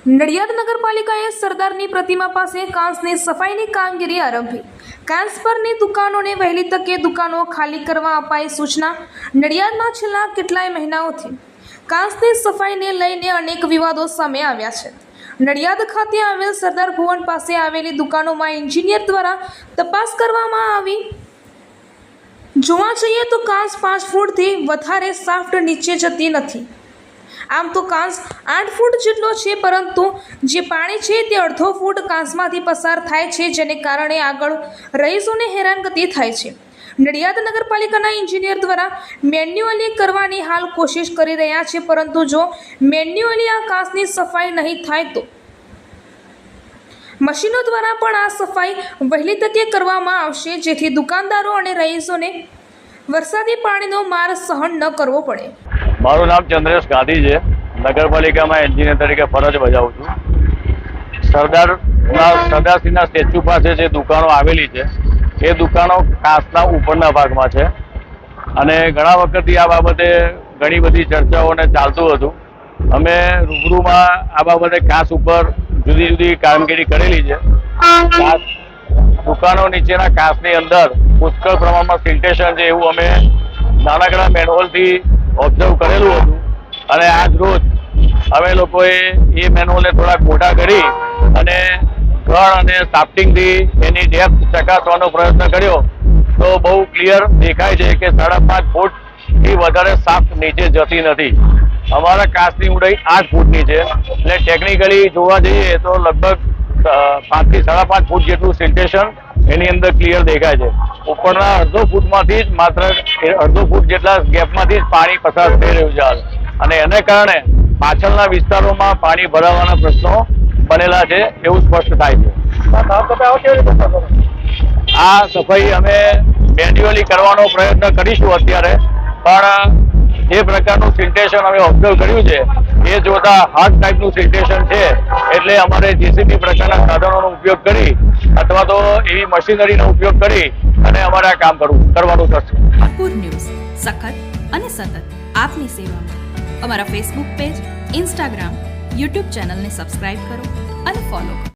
નડિયાદ નગરપાલિકાએ સરદારની પ્રતિમા પાસે કાંસની સફાઈની કામગીરી આરંભી। કાંસ પરની દુકાનોને વહેલી તકે દુકાનો ખાલી કરવા અપાઈ સૂચના। નડિયાદમાં છેલ્લા કેટલાય મહિનાઓથી કાંસની સફાઈને લઈને અનેક વિવાદો સામે આવ્યા છે। નડિયાદ ખાતે આવેલ સરદાર ભવન પાસે આવેલી દુકાનોમાં એન્જિનિયર દ્વારા તપાસ કરવામાં આવી। જોવા જઈએ તો કાંસ 5 ફૂટથી વધારે સાફ્ટ નીચે જતી નથી। આમ તો કાંસ 8 ફૂટ જેટલો છે, પરંતુ જે પાણી છે તે અડધો ફૂટ કાંસમાંથી પસાર થાય છે, જેને કારણે આગળ રહીશોને હેરાનગતિ થાય છે। નડિયાદ નગરપાલિકાના એન્જિનિયર દ્વારા મેન્યુઅલી કરવાની હાલ કોશિશ કરી રહ્યા છે, પરંતુ જો મેન્યુઅલી આ કાંસની સફાઈ નહીં થાય તો મશીનો દ્વારા પણ આ સફાઈ વહેલી તકે કરવામાં આવશે, જેથી દુકાનદારો અને રહીશોને વરસાદી પાણીનો માર સહન ન કરવો પડે। મારું નામ ચંદ્રેશ ગાંધી છે। નગરપાલિકામાં એન્જિનિયર તરીકે ફરજ બજાવું છું। સરદારશ્રીના સ્ટેચ્યુ પાસે જે દુકાનો આવેલી છે એ દુકાનો કાંસના ઉપરના ભાગમાં છે અને ઘણા વખતથી આ બાબતે ઘણી બધી ચર્ચાઓને ચાલતું હતું। અમે રૂબરૂમાં આ બાબતે કાંસ ઉપર જુદી જુદી કામગીરી કરેલી છે। દુકાનો નીચેના કાંસની અંદર પુષ્કળ પ્રમાણમાં ફિલ્ટ્રેશન છે એવું અમે નાનકડા મેનહોલથી ઓબ્ઝર્વ કરેલું હતું અને આજ રોજ અમે લોકોએ એ મેનહોલને થોડાક મોટા કરી અને ગણ અને સાફ્ટિંગથી એની ડેપ્થ ચકાસવાનો પ્રયત્ન કર્યો તો બહુ ક્લિયર દેખાય છે કે 5.5 ફૂટથી વધારે સાફ્ટ નીચે જતી નથી। અમારા કાંસની ઊંડાઈ 8 ફૂટની છે, એટલે ટેકનિકલી જોવા જઈએ તો લગભગ 5 થી 5.5 ફૂટ જેટલું સિલ્ટેશન એની અંદર ક્લિયર દેખાય છે। ઉપરના અડધો ફૂટમાંથી જ માત્ર અડધો ફૂટ જેટલા ગેપમાંથી જ પાણી પસાર થઈ રહ્યું છે અને એને કારણે પાછળના વિસ્તારોમાં પાણી ભરાવાના પ્રશ્નો બનેલા છે એવું સ્પષ્ટ થાય છે। આ સફાઈ અમે મેન્યુઅલી કરવાનો પ્રયત્ન કરીશું અત્યારે, પણ જે પ્રકારનું સિલ્ટેશન અમે ઓબ્ઝર્વ કર્યું છે એ જોતા હાર્ડ ટાઈપનું સિલ્ટેશન છે, એટલે અમારે જેસીબી પ્રકારના સાધનોનો ઉપયોગ કરી અથવા તો એવી મશીનરીનો ઉપયોગ કરી અને અમારે આ કામ કરવાનું થશે। પૂર ન્યૂઝ સખત અને સતત આપની સેવામાં। અમારા ફેસબુક પેજ, ઇન્સ્ટાગ્રામ, યુટ્યુબ ચેનલને સબસ્ક્રાઇબ કરો અને ફોલો કરો।